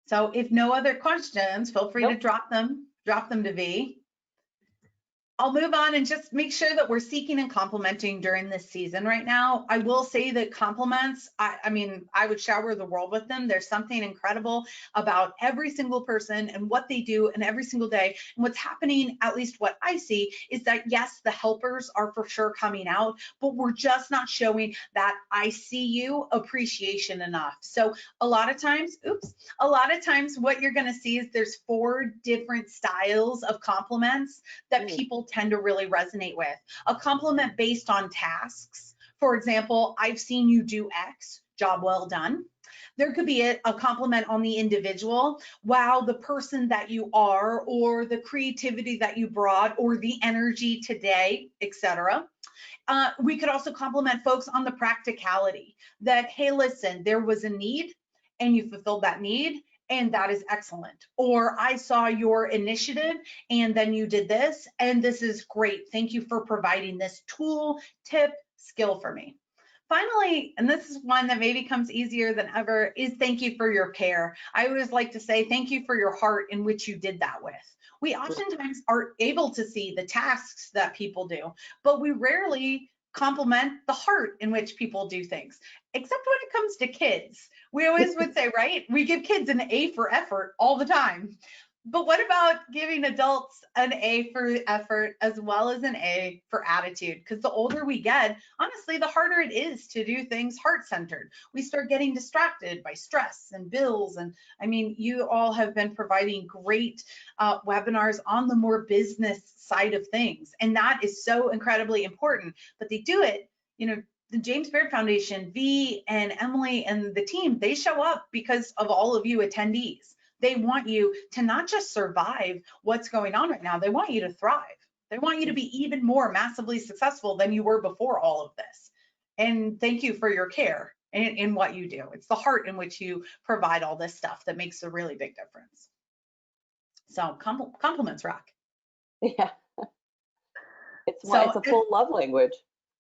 [SPEAKER 3] So if no other questions, feel free to drop them to V. I'll move on and just make sure that we're seeking and complimenting during this season right now. I will say that compliments, I mean, I would shower the world with them. There's something incredible about every single person and what they do and every single day. And what's happening, at least what I see, is that yes, the helpers are for sure coming out, but we're just not showing that I see you appreciation enough. So a lot of times what you're gonna see is there's 4 different styles of compliments that people tend to really resonate with. A compliment based on tasks. For example, I've seen you do X, job well done. There could be a compliment on the individual. Wow, the person that you are, or the creativity that you brought, or the energy today, etc. We could also compliment folks on the practicality that, hey, listen, there was a need and you fulfilled that need, and that is excellent. Or I saw your initiative and then you did this, and this is great. Thank you for providing this tool, tip, skill for me. Finally, and this is one that maybe comes easier than ever, is thank you for your care. I always like to say thank you for your heart in which you did that with. We oftentimes are able to see the tasks that people do, but we rarely compliment the heart in which people do things, except when it comes to kids. We always would say, right? We give kids an A for effort all the time. But what about giving adults an A for effort as well as an A for attitude? Because the older we get, honestly, the harder it is to do things heart-centered. We start getting distracted by stress and bills. And I mean, you all have been providing great webinars on the more business side of things. And that is so incredibly important. But they do it, you know, the James Beard Foundation, V and Emily and the team, they show up because of all of you attendees. They want you to not just survive what's going on right now, they want you to thrive. They want you to be even more massively successful than you were before all of this. And thank you for your care in what you do. It's the heart in which you provide all this stuff that makes a really big difference. So compliments rock.
[SPEAKER 1] Yeah. It's a full love language.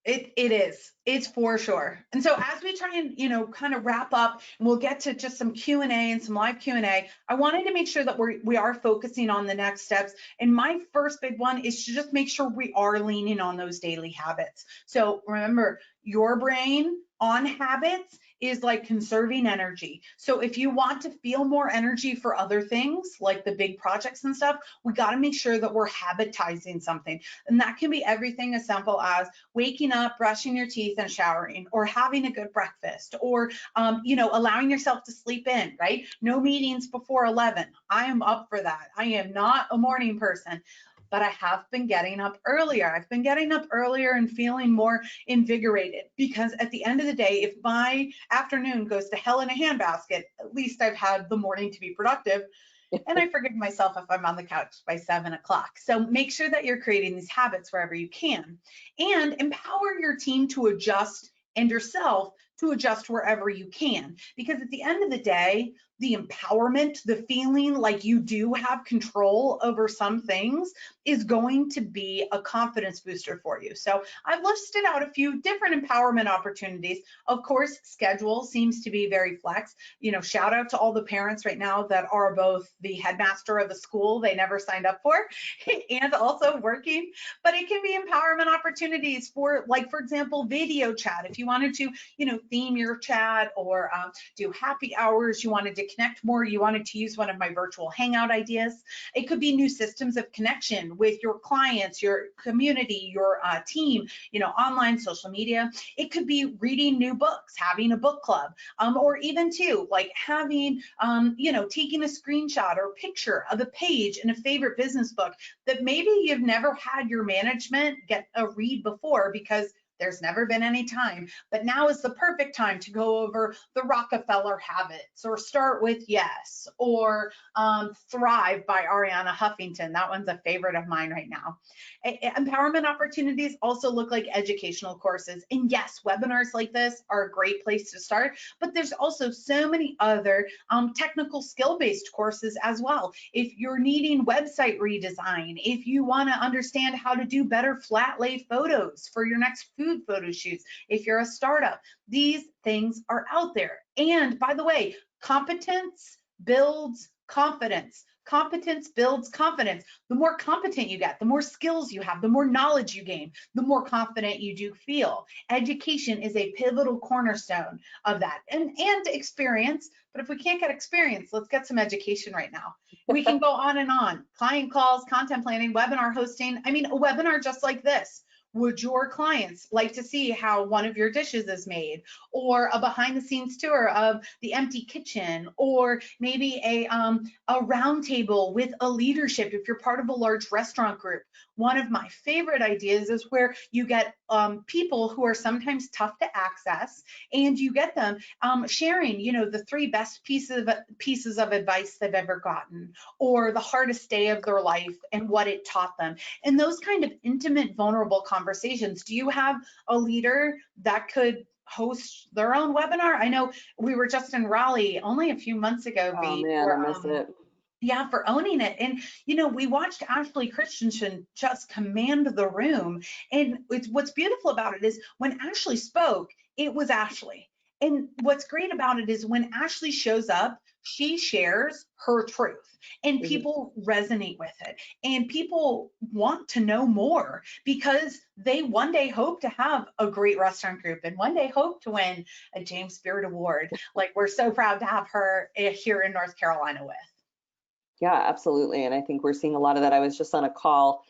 [SPEAKER 3] It is. It's for sure. And so as we try and, you know, kind of wrap up, and we'll get to just some Q&A and some live Q&A, I wanted to make sure that we are focusing on the next steps. And my first big one is to just make sure we are leaning on those daily habits. So remember, your brain on habits is like conserving energy. So if you want to feel more energy for other things, like the big projects and stuff, we got to make sure that we're habitizing something. And that can be everything as simple as waking up, brushing your teeth and showering, or having a good breakfast, or, you know, allowing yourself to sleep in, right? No meetings before 11. I am up for that. I am not a morning person, but I have been getting up earlier. I've been getting up earlier and feeling more invigorated, because at the end of the day, if my afternoon goes to hell in a handbasket, at least I've had the morning to be productive. And I forgive myself if I'm on the couch by 7 o'clock. So make sure that you're creating these habits wherever you can, and empower your team to adjust and yourself to adjust wherever you can. Because at the end of the day, the empowerment, the feeling like you do have control over some things is going to be a confidence booster for you. So I've listed out a few different empowerment opportunities. Of course, schedule seems to be very flex. You know, shout out to all the parents right now that are both the headmaster of a school they never signed up for and also working. But it can be empowerment opportunities for, like, for example, video chat. If you wanted to, you know, theme your chat, or do happy hours, you wanted to connect more, you wanted to use one of my virtual hangout ideas. It could be new systems of connection with your clients, your community, your team, you know, online social media. It could be reading new books, having a book club, or even too, like having, you know, taking a screenshot or picture of a page in a favorite business book that maybe you've never had your management get a read before because there's never been any time, but now is the perfect time to go over the Rockefeller habits, or Start with Yes, or Thrive by Arianna Huffington. That one's a favorite of mine right now. Empowerment opportunities also look like educational courses. And yes, webinars like this are a great place to start, but there's also so many other technical skill-based courses as well. If you're needing website redesign, if you want to understand how to do better flat lay photos for your next food photo shoots, if you're a startup, these things are out there. And by the way, competence builds confidence. Competence builds confidence. The more competent you get, the more skills you have, the more knowledge you gain, the more confident you do feel. Education is a pivotal cornerstone of that, and experience. But if we can't get experience, let's get some education right now. We can go on and on. Client calls, content planning, webinar hosting. I mean, a webinar just like this. Would your clients like to see how one of your dishes is made, or a behind the scenes tour of the empty kitchen, or maybe a round table with a leadership if you're part of a large restaurant group? One of my favorite ideas is where you get people who are sometimes tough to access, and you get them sharing, you know, the 3 best pieces of advice they've ever gotten, or the hardest day of their life and what it taught them. And those kind of intimate, vulnerable conversations. Do you have a leader that could host their own webinar? I know we were just in Raleigh only a few months ago.
[SPEAKER 1] Oh man, I miss it.
[SPEAKER 3] Yeah, for owning it. And, you know, we watched Ashley Christensen just command the room. And what's beautiful about it is when Ashley spoke, it was Ashley. And what's great about it is when Ashley shows up, she shares her truth, and people resonate with it, and people want to know more because they one day hope to have a great restaurant group and one day hope to win a James Beard Award. Like, we're so proud to have her here in North Carolina with.
[SPEAKER 1] Yeah, absolutely. And I think we're seeing a lot of that. I was just on a call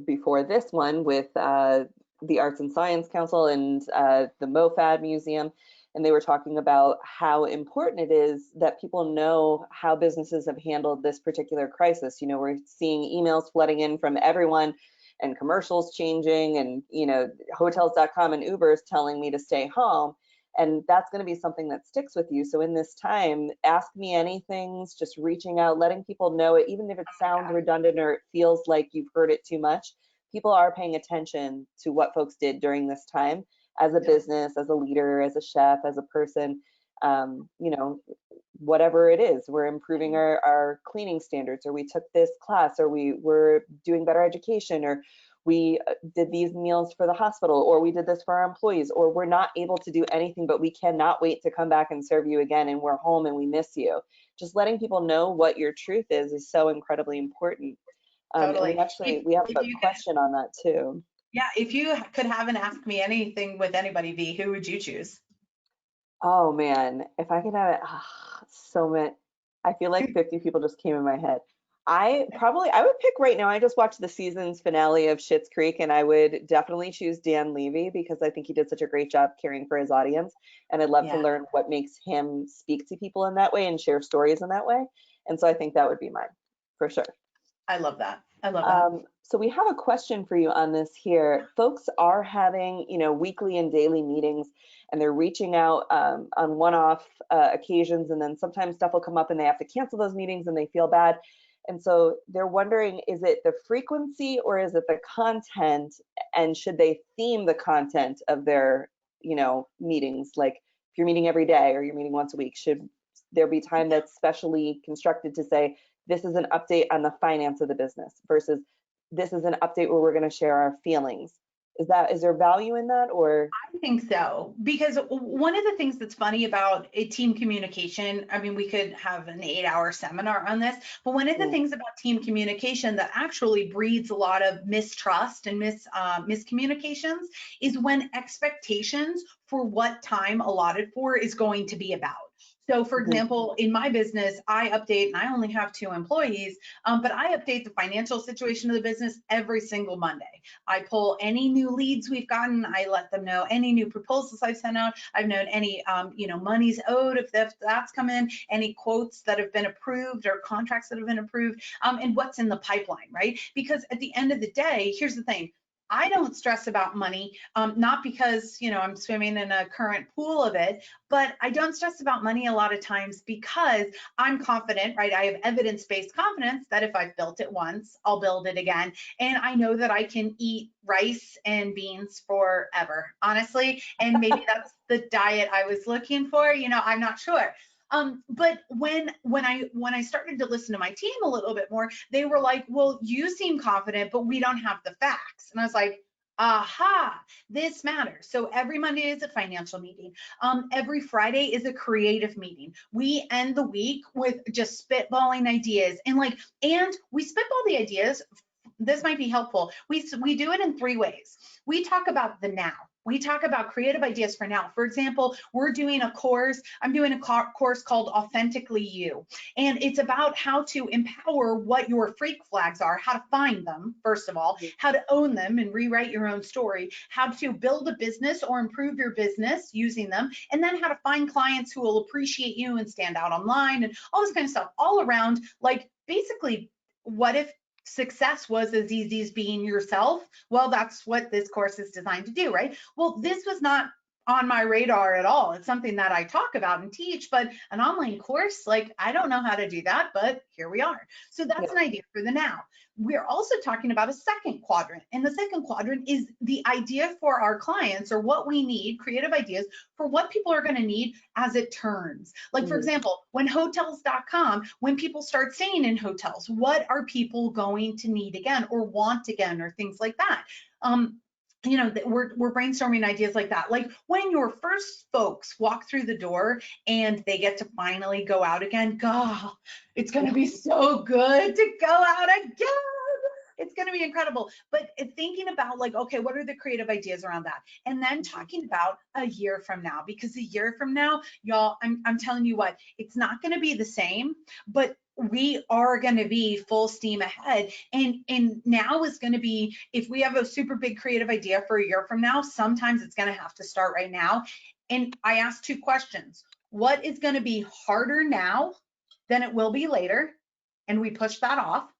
[SPEAKER 1] before this one with the Arts and Science Council and the MoFad Museum, and they were talking about how important it is that people know how businesses have handled this particular crisis. You know, we're seeing emails flooding in from everyone and commercials changing, and, you know, hotels.com and Ubers telling me to stay home. And that's going to be something that sticks with you. So in this time, ask me anything's just reaching out, letting people know it, even if it sounds redundant or it feels like you've heard it too much. People are paying attention to what folks did during this time as a business, as a leader, as a chef, as a person, you know, whatever it is. We're improving our cleaning standards, or we took this class, or we were doing better education, or we did these meals for the hospital, or we did this for our employees, or we're not able to do anything, but we cannot wait to come back and serve you again, and we're home and we miss you. Just letting people know what your truth is so incredibly important.
[SPEAKER 3] Totally.
[SPEAKER 1] And we have a question on that too.
[SPEAKER 3] Yeah, if you could have an Ask Me Anything with anybody, V, who would you choose?
[SPEAKER 1] Oh man, if I could have it, so many. I feel like 50 people just came in my head. I would pick right now. I just watched the season's finale of Schitt's Creek, and I would definitely choose Dan Levy because I think he did such a great job caring for his audience, and I'd love to learn what makes him speak to people in that way and share stories in that way. And so I think that would be mine for sure.
[SPEAKER 3] I love that. I love that.
[SPEAKER 1] So we have a question for you on this here. Folks are having, you know, weekly and daily meetings, and they're reaching out on one-off occasions, and then sometimes stuff will come up and they have to cancel those meetings and they feel bad. And so they're wondering, is it the frequency or is it the content? And should they theme the content of their, you know, meetings? Like if you're meeting every day or you're meeting once a week, should there be time that's specially constructed to say, this is an update on the finance of the business versus this is an update where we're going to share our feelings? Is there value in that, or?
[SPEAKER 3] I think so, because one of the things that's funny about a team communication, I mean, we could have an 8-hour seminar on this, but one of the things about team communication that actually breeds a lot of mistrust and miscommunications is when expectations for what time allotted for is going to be about. So for example, in my business, I update, and I only have 2 employees, but I update the financial situation of the business every single Monday. I pull any new leads we've gotten. I let them know any new proposals I've sent out. I've known any, you know, monies owed if that's come in, any quotes that have been approved or contracts that have been approved, and what's in the pipeline, right? Because at the end of the day, here's the thing. I don't stress about money, not because, I'm swimming in a current pool of it, but I don't stress about money a lot of times because I'm confident, right? I have evidence-based confidence that if I've built it once, I'll build it again. And I know that I can eat rice and beans forever, honestly. And maybe that's the diet I was looking for, I'm not sure. But when I started to listen to my team a little bit more, they were like, well, you seem confident, but we don't have the facts. And I was like, aha, this matters. So every Monday is a financial meeting. Every Friday is a creative meeting. We end the week with just spitballing ideas and we spitball the ideas. This might be helpful. We do it in 3 ways. We talk about the now. We talk about creative ideas for now. For example, I'm doing a course called Authentically You. And it's about how to empower what your freak flags are, how to find them, first of all, how to own them and rewrite your own story, how to build a business or improve your business using them, and then how to find clients who will appreciate you and stand out online and all this kind of stuff, all around, basically, what if success was as easy as being yourself? Well, that's what this course is designed to do, right? Well, this was not on my radar at all. It's something that I talk about and teach, but an online course, I don't know how to do that, but here we are. So that's an idea for the now. We're also talking about a second quadrant, and the second quadrant is the idea for our clients, or what we need, creative ideas for what people are going to need as it turns. For example, when hotels.com, when people start staying in hotels, what are people going to need again or want again, or things like that? We're brainstorming ideas like that. Like when your first folks walk through the door and they get to finally go out again, God, it's going to be so good to go out again. It's going to be incredible. But thinking about okay, what are the creative ideas around that? And then talking about a year from now, because a year from now, y'all, I'm telling you what, it's not going to be the same, but we are going to be full steam ahead. And now is going to be, if we have a super big creative idea for a year from now, sometimes it's going to have to start right now. And I asked 2 questions. What is going to be harder now than it will be later? And we push that off.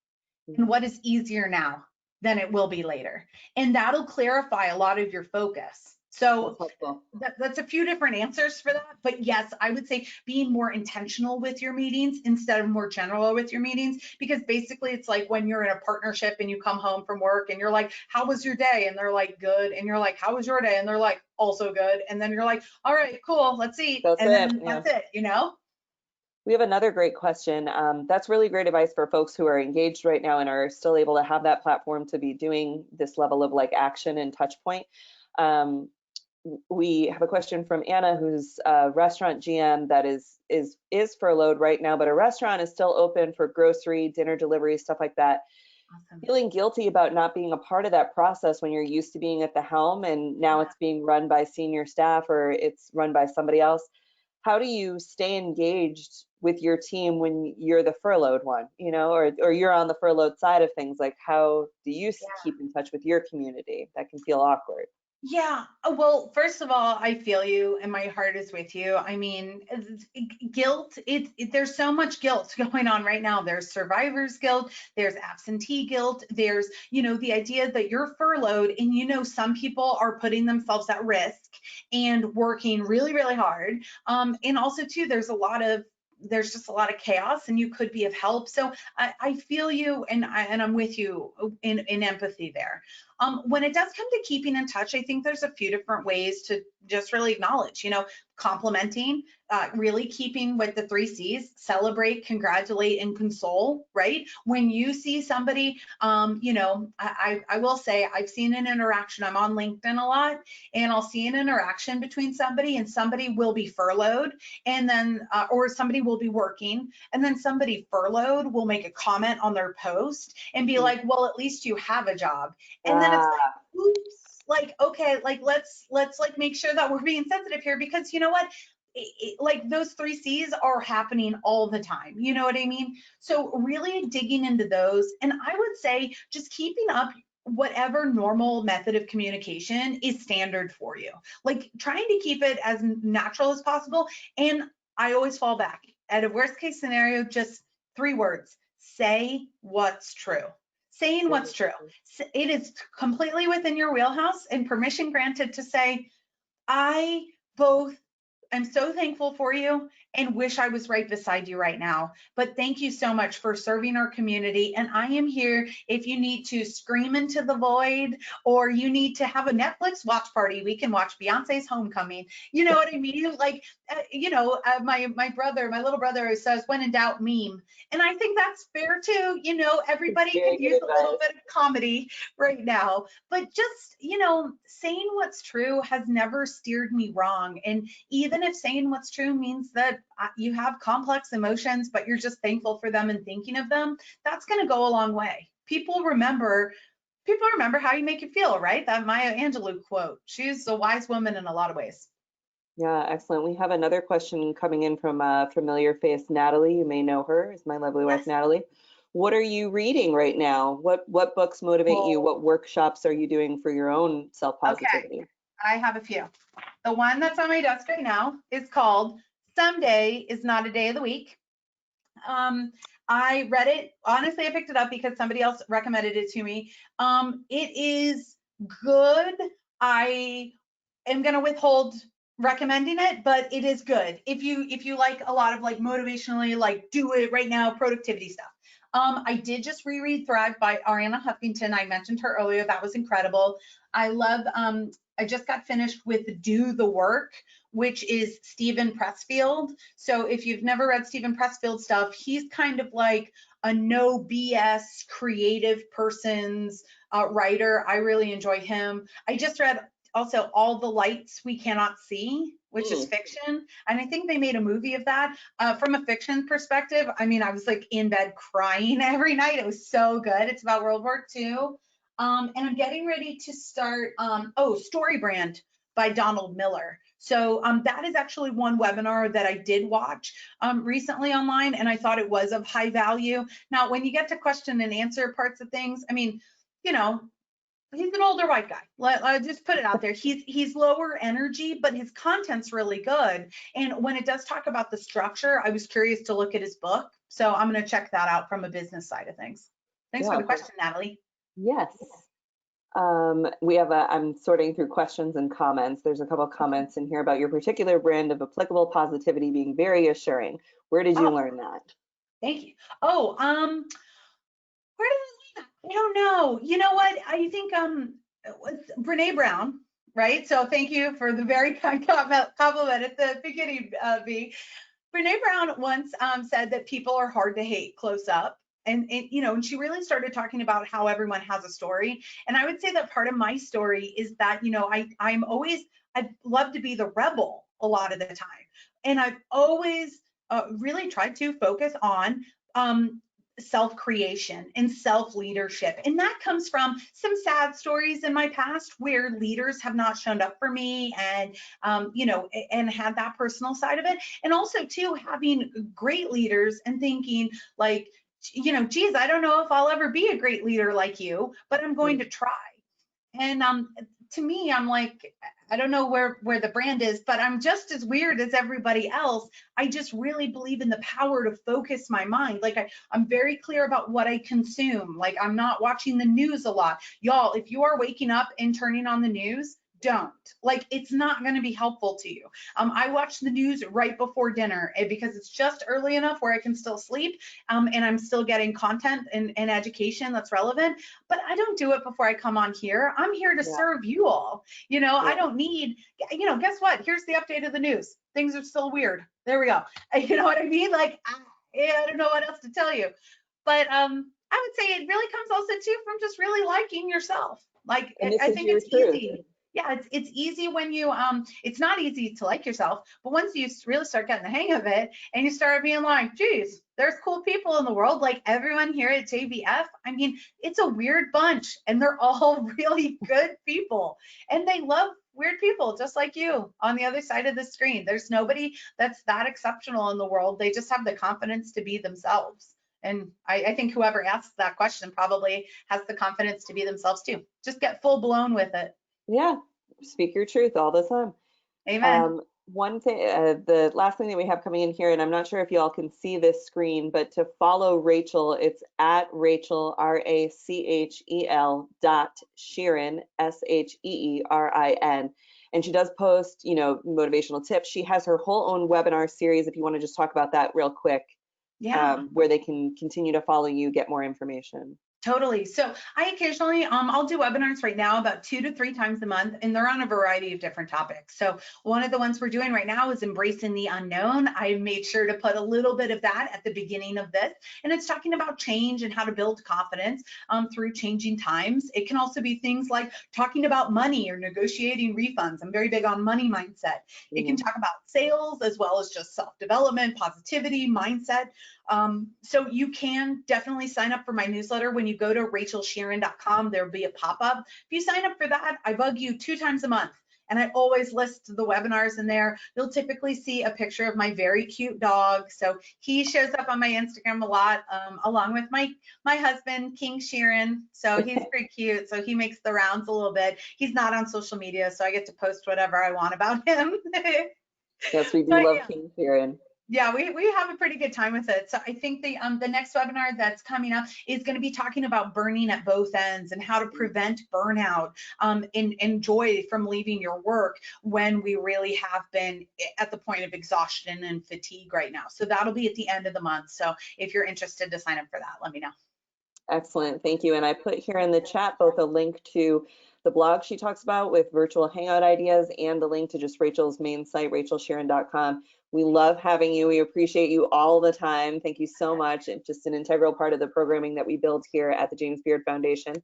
[SPEAKER 3] And what is easier now than it will be later? And that'll clarify a lot of your focus. So that's a few different answers for that. But yes, I would say being more intentional with your meetings instead of more general with your meetings, because basically it's like when you're in a partnership and you come home from work and you're like, how was your day? And they're like, good. And you're like, how was your day? And they're like, also good. And then you're like, all right, cool, let's eat. That's it.
[SPEAKER 1] We have another great question. That's really great advice for folks who are engaged right now and are still able to have that platform to be doing this level of action and touch point. We have a question from Anna, who's a restaurant GM that is furloughed right now, but a restaurant is still open for grocery, dinner delivery, stuff like that. Awesome. Feeling guilty about not being a part of that process when you're used to being at the helm and now it's being run by senior staff or it's run by somebody else. How do you stay engaged with your team when you're the furloughed one, or you're on the furloughed side of things? How do you keep in touch with your community? That can feel awkward.
[SPEAKER 3] Yeah, well, first of all, I feel you and my heart is with you. I mean, guilt, there's so much guilt going on right now. There's survivor's guilt, there's absentee guilt, there's, the idea that you're furloughed and, some people are putting themselves at risk and working really, really hard. And also too, there's just a lot of chaos and you could be of help. So I feel you and I'm with you in empathy there. When it does come to keeping in touch, I think there's a few different ways to just really acknowledge, complimenting, really keeping with the 3 C's, celebrate, congratulate, and console, right? When you see somebody, I will say I've seen an interaction, I'm on LinkedIn a lot, and I'll see an interaction between somebody and somebody will be furloughed and then, or somebody will be working and then somebody furloughed will make a comment on their post and be like, well, at least you have a job. And then it's oops, okay, let's make sure that we're being sensitive here because you know what? Those 3 C's are happening all the time. You know what I mean? So really digging into those. And I would say just keeping up whatever normal method of communication is standard for you. Trying to keep it as natural as possible. And I always fall back at a worst case scenario, just 3 words, say what's true. saying what's true. It is completely within your wheelhouse and permission granted to say, I both am so thankful for you and wish I was right beside you right now. But thank you so much for serving our community. And I am here if you need to scream into the void or you need to have a Netflix watch party. We can watch Beyonce's Homecoming. You know what I mean? Like, my little brother says, when in doubt, meme. And I think that's fair too. Everybody can use a little bit of comedy right now. But just, saying what's true has never steered me wrong. And even if saying what's true means that you have complex emotions, but you're just thankful for them and thinking of them, that's going to go a long way. People remember how you make you feel, right? That Maya Angelou quote. She's a wise woman in a lot of ways.
[SPEAKER 1] Yeah, excellent. We have another question coming in from a familiar face, Natalie. You may know her. It's my lovely wife, Natalie. What are you reading right now? What books motivate you? What workshops are you doing for your own self-positivity?
[SPEAKER 3] Okay, I have a few. The one that's on my desk right now is called Someday is Not a Day of the Week. I read it. Honestly, I picked it up because somebody else recommended it to me. It is good. I am going to withhold recommending it, but it is good. If you like a lot of like motivationally, like do it right now, productivity stuff. I did just reread Thrive by Arianna Huffington. I mentioned her earlier. That was incredible. I love, I just got finished with Do the Work, which is Stephen Pressfield. So if you've never read Stephen Pressfield stuff, he's kind of like a no BS creative person's writer. I really enjoy him. I just read also All the Lights We Cannot See, which is fiction. And I think they made a movie of that. From a fiction perspective, I mean, I was like in bed crying every night. It was so good. It's about World War II. And I'm getting ready to start, Story Brand by Donald Miller. So that is actually one webinar that I did watch recently online, and I thought it was of high value. Now, when you get to question and answer parts of things, I mean, he's an older white guy. Let's just put it out there. He's lower energy, but his content's really good. And when it does talk about the structure, I was curious to look at his book. So I'm going to check that out from a business side of things. Thanks for the question, Natalie.
[SPEAKER 1] Yes. I'm sorting through questions and comments. There's a couple of comments in here about your particular brand of applicable positivity being very assuring. Where did you learn that?
[SPEAKER 3] Thank you. Where did I learn that? I don't know. You know what? I think Brene Brown, right? So thank you for the very kind compliment at the beginning, V. Brene Brown once said that people are hard to hate close up. And she really started talking about how everyone has a story. And I would say that part of my story is that, I've loved to be the rebel a lot of the time. And I've always really tried to focus on self-creation and self-leadership. And that comes from some sad stories in my past where leaders have not shown up for me and, and had that personal side of it. And also too, having great leaders and thinking like, geez, I don't know if I'll ever be a great leader like you, but I'm going to try. And to me, I'm like, I don't know where the brand is, but I'm just as weird as everybody else. I just really believe in the power to focus my mind. Like I'm very clear about what I consume. Like I'm not watching the news a lot. Y'all, if you are waking up and turning on the news, don't. Like it's not going to be helpful to you. I watch the news right before dinner because it's just early enough where I can still sleep and I'm still getting content and education that's relevant, but I don't do it before I come on here. I'm here to serve you all. I don't need, guess what? Here's the update of the news. Things are still weird. There we go. You know what I mean? Like, I don't know what else to tell you, but I would say it really comes also too from just really liking yourself. Like, I think it's easy. Yeah, it's easy when you, it's not easy to like yourself, but once you really start getting the hang of it and you start being like, geez, there's cool people in the world, like everyone here at JBF, I mean, it's a weird bunch and they're all really good people and they love weird people just like you on the other side of the screen. There's nobody that's that exceptional in the world. They just have the confidence to be themselves. And I think whoever asked that question probably has the confidence to be themselves too. Just get full blown with it.
[SPEAKER 1] Yeah, speak your truth all the time.
[SPEAKER 3] Amen.
[SPEAKER 1] one thing, the last thing that we have coming in here, and I'm not sure if you all can see this screen, but to follow Rachel, it's at Rachel, RACHEL .Sheerin, SHEERIN. And she does post, motivational tips. She has her whole own webinar series, if you want to just talk about that real quick, where they can continue to follow you, get more information.
[SPEAKER 3] Totally. So I occasionally, I'll do webinars right now about 2 to 3 times a month, and they're on a variety of different topics. So one of the ones we're doing right now is embracing the unknown. I made sure to put a little bit of that at the beginning of this, and it's talking about change and how to build confidence through changing times. It can also be things like talking about money or negotiating refunds. I'm very big on money mindset. It can talk about sales as well as just self-development, positivity, mindset. So you can definitely sign up for my newsletter. When you go to rachelsheerin.com, there'll be a pop-up. If you sign up for that, I bug you 2 times a month, and I always list the webinars in there. You'll typically see a picture of my very cute dog. So he shows up on my Instagram a lot, along with my husband, King Sheeran. So he's pretty cute. So he makes the rounds a little bit. He's not on social media, so I get to post whatever I want about him.
[SPEAKER 1] Yes, we do love King Sheeran.
[SPEAKER 3] Yeah, we have a pretty good time with it. So I think the next webinar that's coming up is going to be talking about burning at both ends and how to prevent burnout and joy from leaving your work when we really have been at the point of exhaustion and fatigue right now. So that'll be at the end of the month. So if you're interested to sign up for that, let me know.
[SPEAKER 1] Excellent, thank you. And I put here in the chat both a link to the blog she talks about with virtual hangout ideas and the link to just Rachel's main site, rachelsheerin.com. We love having you. We appreciate you all the time. Thank you so much. It's just an integral part of the programming that we build here at the James Beard Foundation.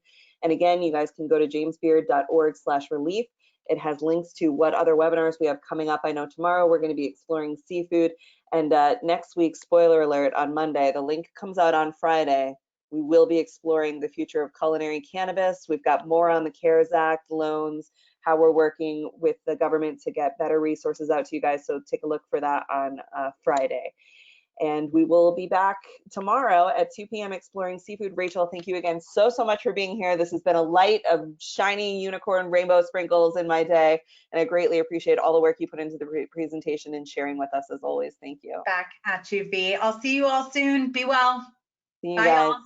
[SPEAKER 1] And again, you guys can go to jamesbeard.org/relief. It has links to what other webinars we have coming up. I know tomorrow we're going to be exploring seafood. And next week, spoiler alert, on Monday, the link comes out on Friday. We will be exploring the future of culinary cannabis. We've got more on the CARES Act, loans, how we're working with the government to get better resources out to you guys. So take a look for that on Friday. And we will be back tomorrow at 2 p.m. exploring seafood. Rachel, thank you again so much for being here. This has been a light of shiny unicorn rainbow sprinkles in my day. And I greatly appreciate all the work you put into the presentation and sharing with us as always. Thank you.
[SPEAKER 3] Back at you, V. I'll see you all soon. Be well.
[SPEAKER 1] See you
[SPEAKER 3] Bye,
[SPEAKER 1] guys.
[SPEAKER 3] y'all.